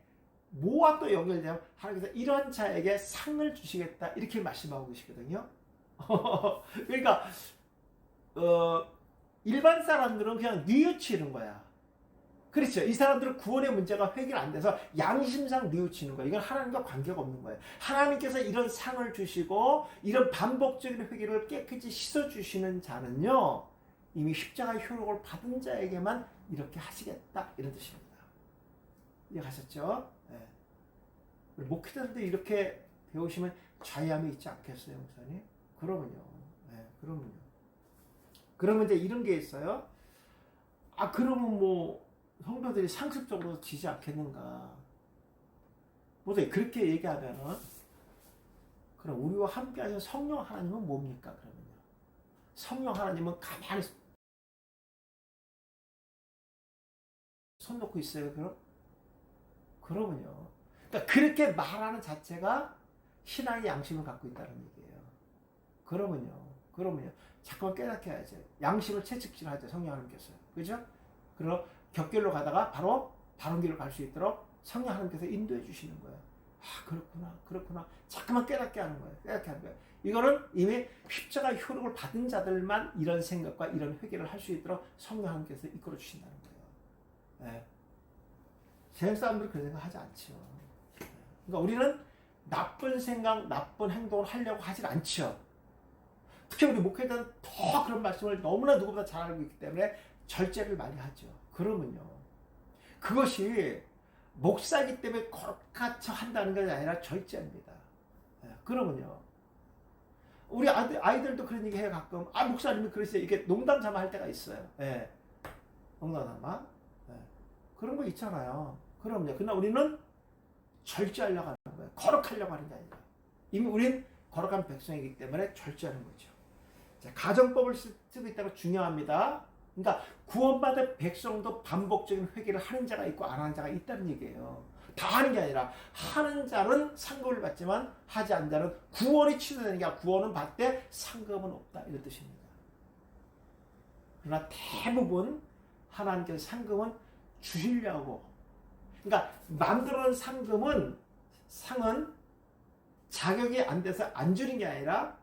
뭐와 또 연결되면 하나님께서 이런 자에게 상을 주시겠다 이렇게 말씀하고 계시거든요. 그러니까 일반 사람들은 그냥 뉘우치는 거야. 그렇죠. 이 사람들은 구원의 문제가 해결 안 돼서 양심상 뉘우치는 거예요. 이건 하나님과 관계가 없는 거예요. 하나님께서 이런 상을 주시고 이런 반복적인 회개를 깨끗이 씻어주시는 자는요, 이미 십자가의 효력을 받은 자에게만 이렇게 하시겠다 이런 뜻입니다. 이해가셨죠? 네. 우리 목회자들도 이렇게 배우시면 자유함이 있지 않겠어요, 목사님? 그러면요. 네, 그러면 이제 이런 게 있어요. 그러면 뭐 성도들이 상습적으로 지지 않겠는가? 뭐죠? 그렇게 얘기하면은, 그럼 우리와 함께 하신 성령 하나님은 뭡니까? 그러면요. 성령 하나님은 가만히 손 놓고 있어요, 그럼? 그러면요. 그러니까 그렇게 말하는 자체가 신앙의 양심을 갖고 있다는 얘기예요. 그러면요. 자꾸만 깨닫게 해야죠. 양심을 채찍질하죠, 성령 하나님께서. 그죠? 그리고 격길로 가다가 바로 바른 길로 갈 수 있도록 성령 하나님께서 인도해 주시는 거예요. 그렇구나. 자꾸만 깨닫게 하는 거예요. 이거는 이미 십자가 효력을 받은 자들만 이런 생각과 이런 회개를 할 수 있도록 성령 하나님께서 이끌어 주신다는 거예요. 네. 세상 사람들은 그런 생각 하지 않죠. 그러니까 우리는 나쁜 생각, 나쁜 행동을 하려고 하질 않죠. 특히 우리 목회자는 더 그런 말씀을 너무나 누구보다 잘 알고 있기 때문에 절제를 많이 하죠. 그러면요, 그것이 목사이기 때문에 그렇게 한다는 것이 아니라 절제입니다. 그러면요, 우리 아이들도 그런 얘기 해요. 가끔 목사님이 그러세요. 이렇게 농담 삼아 할 때가 있어요. 농담 삼아. 그런 거 있잖아요. 그럼요. 그러나 우리는 절제하려고 하는 거예요. 거룩하려고 하는 게 아니라. 이미 우린 거룩한 백성이기 때문에 절제하는 거죠. 자, 가정법을 쓰고 있다는 거 중요합니다. 그러니까 구원받은 백성도 반복적인 회개를 하는 자가 있고 안 하는 자가 있다는 얘기예요. 다 하는 게 아니라 하는 자는 상급을 받지만 하지 않는 자는 구원이 취소되는 게 아니라 구원은 받되 상급은 없다 이런 뜻입니다. 그러나 대부분 하나님께서 상급은 주시려고, 그러니까 만들어놓은 상은 자격이 안 돼서 안 주는 게 아니라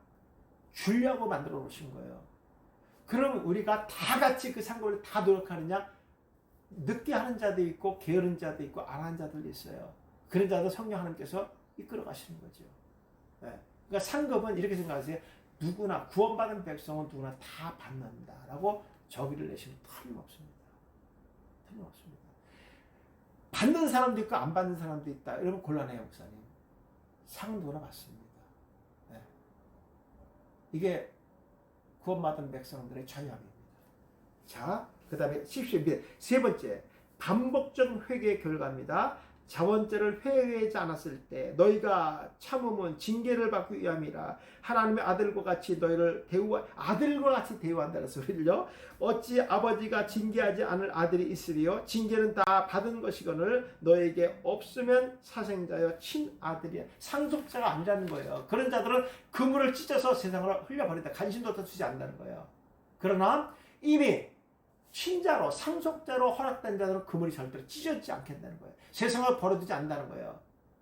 주려고 만들어 놓으신 거예요. 그럼 우리가 다 같이 그 상급을 다 노력하느냐? 늦게 하는 자도 있고 게으른 자도 있고 안 하는 자들도 있어요. 그런 자도 성령 하나님께서 이끌어 가시는 거죠. 네. 그러니까 상급은 이렇게 생각하세요. 누구나 구원받은 백성은 누구나 다 받는다라고 저기를 내시면 틀림없습니다. 틀림없습니다. 받는 사람도 있고 안 받는 사람도 있다. 이러면 곤란해요, 목사님. 상 누구나 받습니다. 네. 이게 구원받은 백성들의 자유함입니다. 자, 그 다음에 10절 세 번째, 반복적 회개의 결과입니다. 자원죄를 회개하지 않았을 때 너희가 참음은 징계를 받기 위함이라. 하나님의 아들과 같이 너희를 아들과 같이 대우한다는 소리를요. 어찌 아버지가 징계하지 않을 아들이 있으리요? 징계는 다 받은 것이거늘 너에게 없으면 사생자여 친아들이야. 상속자가 아니라는 거예요. 그런 자들은 그물을 찢어서 세상으로 흘려버린다. 관심도 더 주지 않는다는 거예요. 그러나 이미 친자로 상속자로 허락된 자들은 그물이 절대로 찢어지지 않겠다는 거예요. 세상을 버려두지 않는다는 거예요.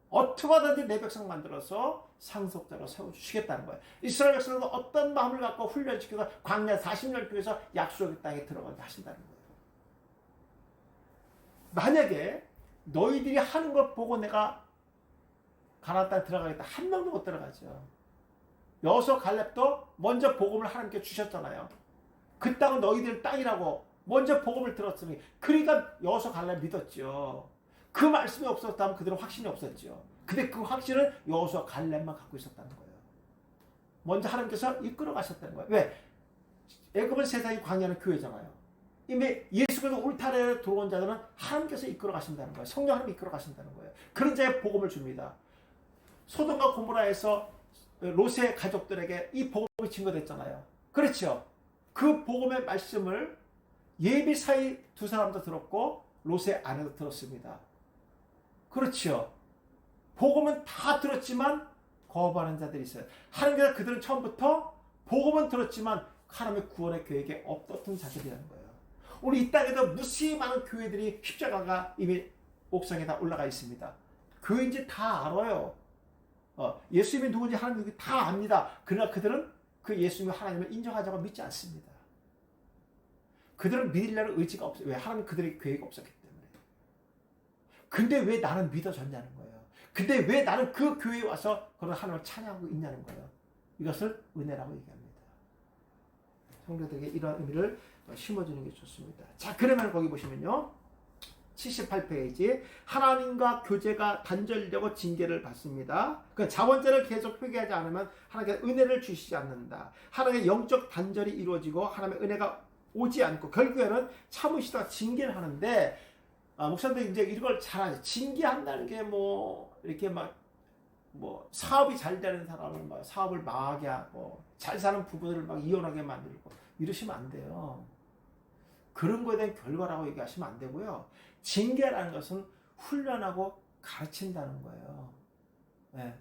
어떻게 하든지 내 백성 만들어서 상속자로 세워주시겠다는 거예요. 이스라엘 백성은 어떤 마음을 갖고 훈련시켜서 광야 40년 통해서 약속의 땅에 들어가게 하신다는 거예요. 만약에 너희들이 하는 걸 보고 내가 가나안 땅에 들어가겠다, 한 명도 못 들어가죠. 여호수아 갈렙도 먼저 복음을 하나님께 주셨잖아요. 그 땅은 너희들 땅이라고 먼저 복음을 들었으니, 그러니까 여호수아 갈렙 믿었죠. 그 말씀이 없었다면 그들은 확신이 없었죠. 근데 그 확신은 여호수아 갈렙만 갖고 있었다는 거예요. 먼저 하나님께서 이끌어 가셨다는 거예요. 왜? 애굽은 세상이 광야는 교회잖아요. 이미 예수 그리스도 울타리에 들어온 자들은 하나님께서 이끌어 가신다는 거예요. 성령 하나님 이끌어 가신다는 거예요. 그런 자의 복음을 줍니다. 소돔과 고모라에서 롯의 가족들에게 이 복음이 증거됐잖아요. 그렇죠. 그 복음의 말씀을 예비 사이 두 사람도 들었고 롯의 아내도 들었습니다. 그렇죠. 복음은 다 들었지만 거부하는 자들이 있어요. 하나님께서 그들은 처음부터 복음은 들었지만 하나님의 구원의 계획에 없었던 자들이라는 거예요. 우리 이 땅에도 무수히 많은 교회들이 십자가가 이미 옥상에 다 올라가 있습니다. 교회인지 다 알아요. 예수님이 누군지 하나님이 다 압니다. 그러나 그들은 그 예수님이 하나님을 인정하자고 믿지 않습니다. 그들은 믿으려는 의지가 없어요. 왜? 하나님 그들의 계획이 없었기 때문에. 근데 왜 나는 믿어졌냐는 거예요. 근데 왜 나는 그 교회에 와서 그런 하나님을 찬양하고 있냐는 거예요. 이것을 은혜라고 얘기합니다. 성도들에게 이러한 의미를 심어주는 게 좋습니다. 자, 그러면 거기 보시면요. 78페이지, 하나님과 교제가 단절되고 징계를 받습니다. 그 자원죄를 계속 회개하지 않으면 하나님께 은혜를 주시지 않는다. 하나님의 영적 단절이 이루어지고 하나님의 은혜가 오지 않고 결국에는 참으시다가 징계를 하는데, 목사님들 이제 이걸 잘 아죠. 징계한다는 게 이렇게 사업이 잘 되는 사람을 사업을 망하게 하고 잘 사는 부부들을 이혼하게 만들고 이러시면 안 돼요. 그런 거에 대한 결과라고 얘기하시면 안 되고요. 징계라는 것은 훈련하고 가르친다는 거예요. 네.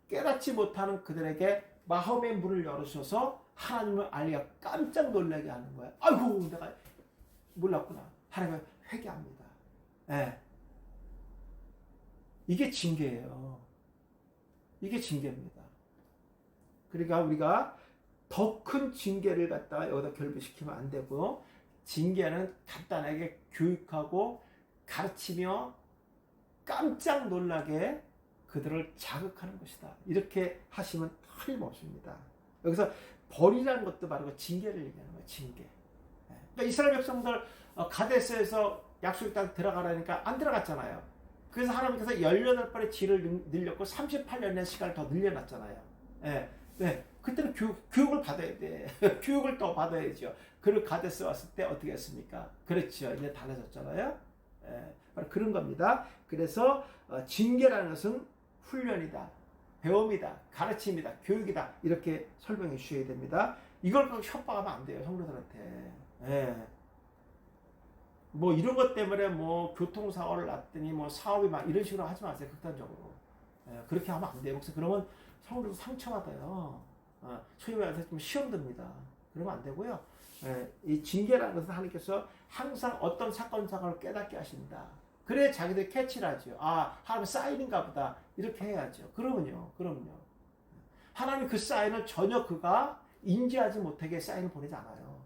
깨닫지 못하는 그들에게 마음의 문을 열으셔서 하나님을 알리가 깜짝 놀라게 하는 거예요. 아이고, 내가 몰랐구나. 하나님을 회개합니다. 네. 이게 징계예요. 이게 징계입니다. 그러니까 우리가 더 큰 징계를 갖다가 여기다 결부시키면 안 되고, 징계는 간단하게 교육하고 가르치며 깜짝 놀라게 그들을 자극하는 것이다. 이렇게 하시면 틀림없습니다. 여기서 벌이라는 것도 바로 징계를 얘기하는 거예요. 징계. 그러니까 이스라엘 백성들 가데스에서 약속의 땅 들어가라니까 안 들어갔잖아요. 그래서 하나님께서 18번의 지를 늘렸고 38년의 시간을 더 늘려놨잖아요. 네. 그때는 교육을 받아야 돼. 교육을 더 받아야죠. 그리고 가데스 왔을 때 어떻게 했습니까? 그렇죠. 이제 달라졌잖아요. 바로 그런 겁니다. 그래서 징계라는 것은 훈련이다, 배움이다, 가르침이다, 교육이다, 이렇게 설명해 주셔야 됩니다. 이걸 협박하면 안 돼요, 성도들한테. 예. 뭐 이런 것 때문에 뭐 교통사고를 났더니 뭐 사업이 막 이런 식으로 하지 마세요, 극단적으로. 예, 그렇게 하면 안 돼요. 혹시 그러면 성도도 상처받아요. 소위 말해서 좀 시험 듭니다. 그러면 안 되고요. 예, 이 징계라는 것은 하나님께서 항상 어떤 사건 사고를 깨닫게 하신다. 그래 자기들 캐치를 하죠. 아, 하나님 사인인가 보다. 이렇게 해야죠. 그러면요. 하나님 그 사인을 전혀 그가 인지하지 못하게 사인을 보내지 않아요.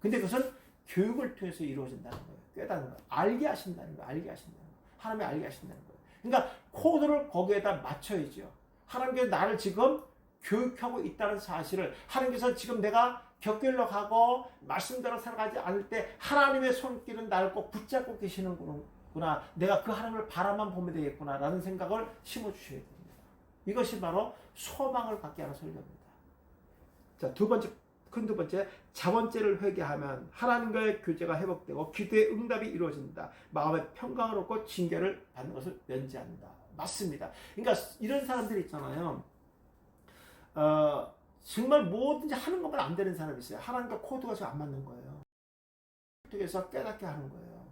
근데 그것은 교육을 통해서 이루어진다는 거예요. 깨닫는 거예요. 알게 하신다는 거예요. 하나님이 알게 하신다는 거예요. 그러니까 코드를 거기에다 맞춰야죠. 하나님께서 나를 지금 교육하고 있다는 사실을, 하나님께서 지금 내가 격결로 가고 말씀대로 살아가지 않을 때 하나님의 손길은 나를 꼭 붙잡고 계시는구나. 내가 그 하나님을 바라만 보면 되겠구나 라는 생각을 심어주셔야 됩니다. 이것이 바로 소망을 갖게 하는 설교입니다. 자, 큰 두 번째, 자번죄를 회개하면 하나님과의 교제가 회복되고 기도의 응답이 이루어진다. 마음의 평강을 얻고 징계를 받는 것을 면제한다. 맞습니다. 그러니까 이런 사람들이 있잖아요. 정말 뭐든지 하는 것만 안 되는 사람이 있어요. 하나님과 코드가 잘 안 맞는 거예요. 그래서 깨닫게 하는 거예요.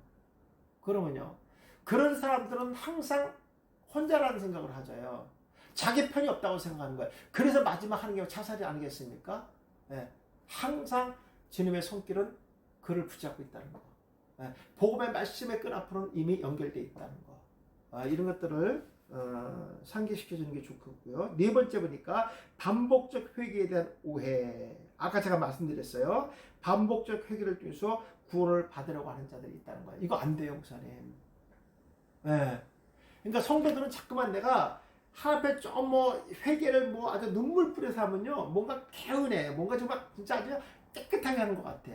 그러면요, 그런 사람들은 항상 혼자라는 생각을 하져요. 자기 편이 없다고 생각하는 거예요. 그래서 마지막 하는 게 자살이 아니겠습니까? 네. 항상 주님의 손길은 그를 붙잡고 있다는 거. 네. 복음의 말씀의 끈 앞으로는 이미 연결되어 있다는 거. 이런 것들을 상기시켜주는 게 좋고요. 네 번째 보니까 반복적 회개에 대한 오해. 아까 제가 말씀드렸어요. 반복적 회개를 통해서 구원을 받으려고 하는 자들이 있다는 거예요. 이거 안 돼요, 목사님. 네. 그러니까 성도들은 자꾸만 내가 하나님 앞에 좀 뭐 회개를 뭐 아주 눈물 뿌려서 하면요, 뭔가 개운해, 뭔가 정말 진짜 아주 깨끗하게 하는 것 같아.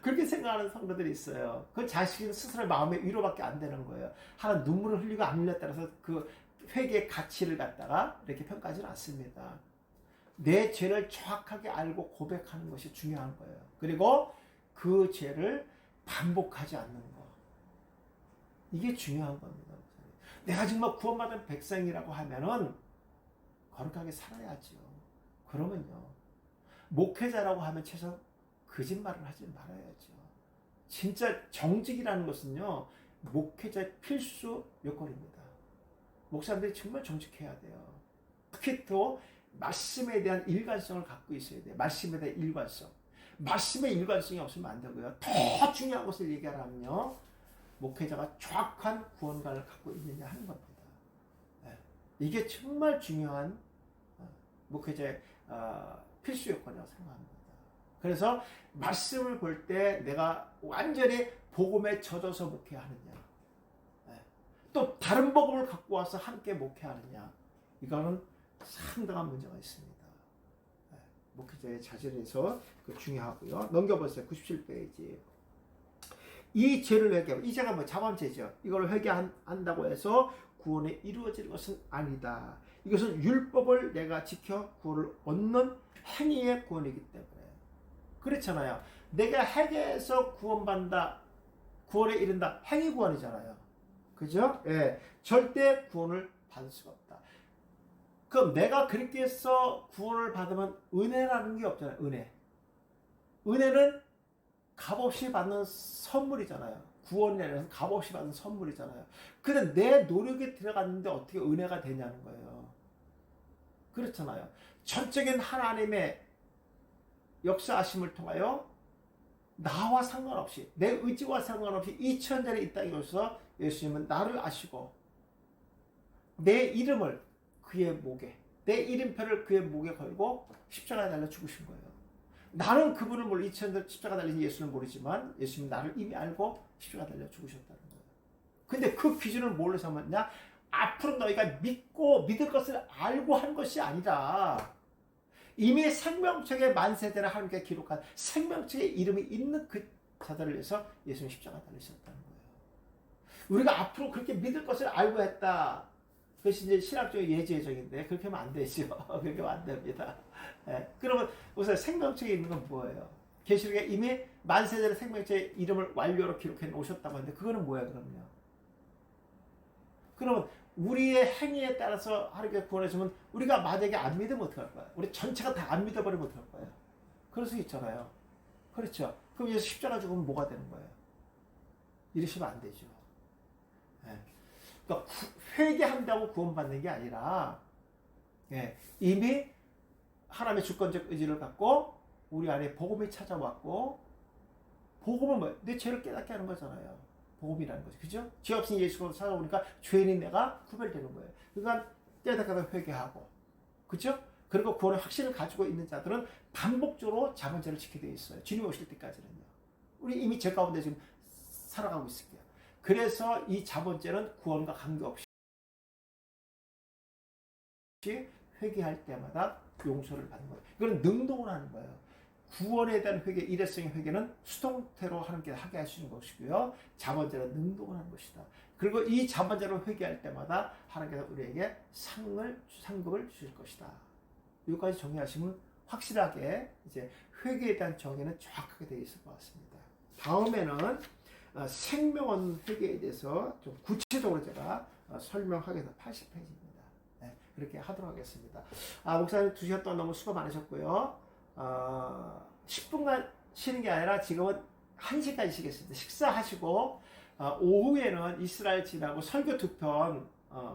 그렇게 생각하는 성도들이 있어요. 그 자식은 스스로 마음의 위로밖에 안 되는 거예요. 하나 눈물을 흘리고 안 흘렸다 따라서 그 회개의 가치를 갖다가 이렇게 평가하지는 않습니다. 내 죄를 정확하게 알고 고백하는 것이 중요한 거예요. 그리고 그 죄를 반복하지 않는 거. 이게 중요한 겁니다. 내가 정말 구원받은 백성이라고 하면은 거룩하게 살아야죠. 그러면요, 목회자라고 하면 최소 거짓말을 하지 말아야죠. 진짜 정직이라는 것은요, 목회자의 필수 요건입니다. 목사님들이 정말 정직해야 돼요. 특히 또 말씀에 대한 일관성을 갖고 있어야 돼요. 말씀에 대한 일관성. 말씀의 일관성이 없으면 안 되고요. 더 중요한 것을 얘기하라면요, 목회자가 정확한 구원관을 갖고 있느냐 하는 겁니다. 이게 정말 중요한 목회자의 필수 요건이라고 생각합니다. 그래서 말씀을 볼 때 내가 완전히 복음에 젖어서 목회하느냐, 또 다른 복음을 갖고 와서 함께 목회하느냐, 이거는 상당한 문제가 있습니다. 목회자의 자질에서 중요하고요. 넘겨보세요. 97페이지. 이 죄를 회개하고, 이 죄가 뭐 자범죄죠. 이걸 회개한다고 해서 구원이 이루어질 것은 아니다. 이것은 율법을 내가 지켜 구원을 얻는 행위의 구원이기 때문에. 그렇잖아요. 내가 회개해서 구원받는다, 구원에 이른다, 행위 구원이잖아요. 그죠? 예, 절대 구원을 받을 수가 없다. 그럼 내가 그렇게 해서 구원을 받으면 은혜라는 게 없잖아요. 은혜는 값없이 받는 선물이잖아요. 구원이라는 값없이 받는 선물이잖아요. 근데 내 노력이 들어갔는데 어떻게 은혜가 되냐는 거예요. 그렇잖아요. 전적인 하나님의 역사하심을 통하여 나와 상관없이, 내 의지와 상관없이 2000년에 이 땅에 오셔서 예수님은 나를 아시고 내 이름을 그의 목에, 내 이름표를 그의 목에 걸고 십자가에 달려 죽으신 거예요. 나는 그분을 모르, 2000년 십자가 달리신 예수를 모르지만 예수님은 나를 이미 알고 십자가 달려 죽으셨다는 거예요. 근데 그 기준을 뭘로 삼았냐? 앞으로 너희가 믿을 것을 알고 한 것이 아니라 이미 생명책에 만세대를 하나님께 기록한 생명책에 이름이 있는 그 자들을 위해서 예수님 십자가 달리셨다는 거예요. 우리가 앞으로 그렇게 믿을 것을 알고 했다. 그것이 이제 신학적인 예제적인데 그렇게 하면 안 되죠. 그렇게 하면 안 됩니다. 그러면 우선 생명책에 있는 건 뭐예요? 계시록에 이미 만세전의 생명체의 이름을 완료로 기록해 놓으셨다고 하는데 그거는 뭐야 그러면요? 그러면 우리의 행위에 따라서 하나님께서 구원해주면 우리가 만약에 안 믿으면 어떡할 거야? 우리 전체가 다 안 믿어버리면 어떡할 거야? 그럴 수 있잖아요. 그렇죠? 그럼 예수 십자가 죽으면 뭐가 되는 거예요? 이러시면 안 되죠. 예. 그러니까 회개한다고 구원받는 게 아니라 예, 이미 하나님의 주권적 의지를 갖고 우리 안에 복음이 찾아왔고 복음은 뭐예요? 내 죄를 깨닫게 하는 거잖아요. 복음이라는 거죠. 그죠? 죄 없인 예수로 찾아오니까 죄인인 내가 구별되는 거예요. 그러니까 깨닫게 회개하고 그죠? 그리고 구원의 확신을 가지고 있는 자들은 반복적으로 자본죄를 지키게 되어 있어요. 주님 오실 때까지는요. 우리 이미 죄 가운데 지금 살아가고 있을게요. 그래서 이 자본죄는 구원과 관계없이 회개할 때마다 용서를 받는 거예요. 이건 능동을 하는 거예요. 구원에 대한 회개, 일회성의 회개는 수동태로 하나님께서 하게 하시는 것이고요. 자본죄는 능동을 하는 것이다. 그리고 이 자본죄를 회개할 때마다 하나님께서 우리에게 상급을 주실 것이다. 여기까지 정리하시면 확실하게 이제 회개에 대한 정의는 정확하게 되어 있을 것 같습니다. 다음에는 생명원 회개에 대해서 좀 구체적으로 제가 설명하게 돼서 80페이지입니다. 네, 그렇게 하도록 하겠습니다. 목사님 2시간 동안 너무 수고 많으셨고요. 10분간 쉬는 게 아니라 지금은 1시간 쉬겠습니다. 식사하시고 오후에는 이스라엘 지나고 설교 2편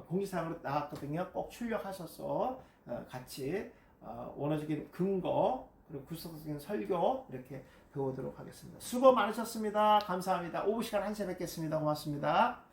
공지사항으로 나왔거든요. 꼭 출력하셔서 같이 원어적인 근거 그리고 구속적인 설교 이렇게 배우도록 하겠습니다. 수고 많으셨습니다. 감사합니다. 오후 시간 1시에 뵙겠습니다. 고맙습니다.